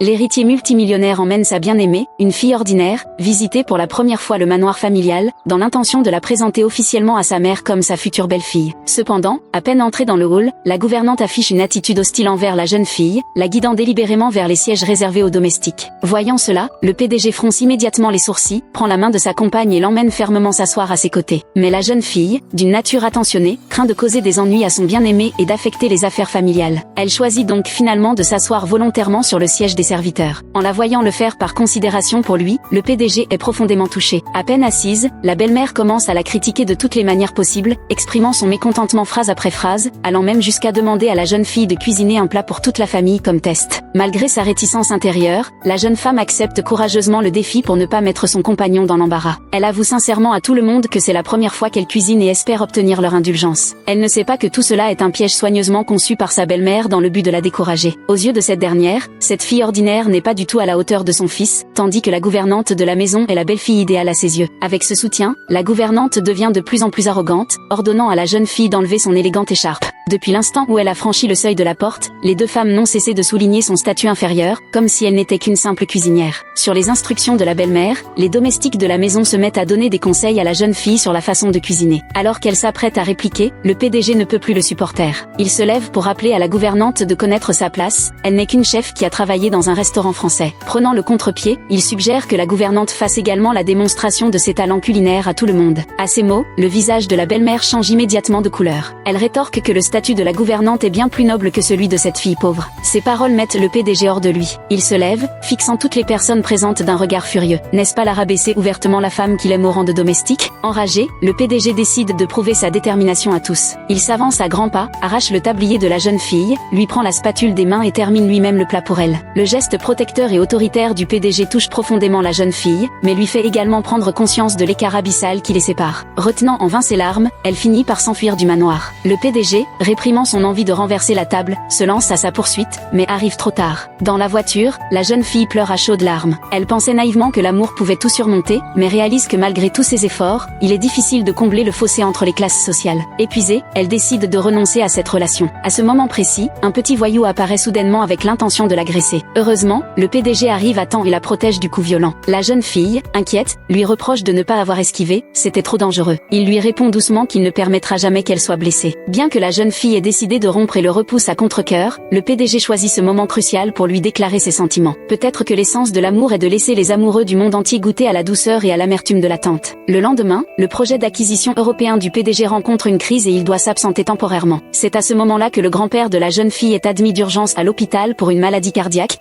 L'héritier multimillionnaire emmène sa bien-aimée, une fille ordinaire, visiter pour la première fois le manoir familial, dans l'intention de la présenter officiellement à sa mère comme sa future belle-fille. Cependant, à peine entrée dans le hall, la gouvernante affiche une attitude hostile envers la jeune fille, la guidant délibérément vers les sièges réservés aux domestiques. Voyant cela, le PDG fronce immédiatement les sourcils, prend la main de sa compagne et l'emmène fermement s'asseoir à ses côtés. Mais la jeune fille, d'une nature attentionnée, craint de causer des ennuis à son bien-aimé et d'affecter les affaires familiales. Elle choisit donc finalement de s'asseoir volontairement sur le siège des serviteurs. En la voyant le faire par considération pour lui, le PDG est profondément touché. À peine assise, la belle-mère commence à la critiquer de toutes les manières possibles, exprimant son mécontentement phrase après phrase, allant même jusqu'à demander à la jeune fille de cuisiner un plat pour toute la famille comme test. Malgré sa réticence intérieure, la jeune femme accepte courageusement le défi pour ne pas mettre son compagnon dans l'embarras. Elle avoue sincèrement à tout le monde que c'est la première fois qu'elle cuisine et espère obtenir leur indulgence. Elle ne sait pas que tout cela est un piège soigneusement conçu par sa belle-mère dans le but de la décourager. Aux yeux de cette dernière, cette fille ordinaire n'est pas du tout à la hauteur de son fils, tandis que la gouvernante de la maison est la belle-fille idéale à ses yeux. Avec ce soutien, la gouvernante devient de plus en plus arrogante, ordonnant à la jeune fille d'enlever son élégante écharpe. Depuis l'instant où elle a franchi le seuil de la porte, les deux femmes n'ont cessé de souligner son statut inférieur, comme si elle n'était qu'une simple cuisinière. Sur les instructions de la belle-mère, les domestiques de la maison se mettent à donner des conseils à la jeune fille sur la façon de cuisiner. Alors qu'elle s'apprête à répliquer, le PDG ne peut plus le supporter. Il se lève pour rappeler à la gouvernante de connaître sa place, elle n'est qu'une chef qui a travaillé dans un restaurant français. Prenant le contre-pied, il suggère que la gouvernante fasse également la démonstration de ses talents culinaires à tout le monde. À ces mots, le visage de la belle-mère change immédiatement de couleur. Elle rétorque que le statut de la gouvernante est bien plus noble que celui de cette fille pauvre. Ces paroles mettent le PDG hors de lui. Il se lève, fixant toutes les personnes présentes d'un regard furieux. N'est-ce pas la rabaisser ouvertement la femme qu'il aime au rang de domestique? Enragé, le PDG décide de prouver sa détermination à tous. Il s'avance à grands pas, arrache le tablier de la jeune fille, lui prend la spatule des mains et termine lui-même le plat pour elle. Le geste protecteur et autoritaire du PDG touche profondément la jeune fille, mais lui fait également prendre conscience de l'écart abyssal qui les sépare. Retenant en vain ses larmes, elle finit par s'enfuir du manoir. Le PDG, réprimant son envie de renverser la table, se lance à sa poursuite, mais arrive trop tard. Dans la voiture, la jeune fille pleure à chaudes larmes. Elle pensait naïvement que l'amour pouvait tout surmonter, mais réalise que malgré tous ses efforts, il est difficile de combler le fossé entre les classes sociales. Épuisée, elle décide de renoncer à cette relation. À ce moment précis, un petit voyou apparaît soudainement avec l'intention de l'agresser. Heureusement, le PDG arrive à temps et la protège du coup violent. La jeune fille, inquiète, lui reproche de ne pas avoir esquivé, c'était trop dangereux. Il lui répond doucement qu'il ne permettra jamais qu'elle soit blessée. Bien que la jeune fille ait décidé de rompre et le repousse à contre-cœur, le PDG choisit ce moment crucial pour lui déclarer ses sentiments. Peut-être que l'essence de l'amour est de laisser les amoureux du monde entier goûter à la douceur et à l'amertume de l'attente. Le lendemain, le projet d'acquisition européen du PDG rencontre une crise et il doit s'absenter temporairement. C'est à ce moment-là que le grand-père de la jeune fille est admis d'urgence à l'hôpital pour une maladie cardiaque,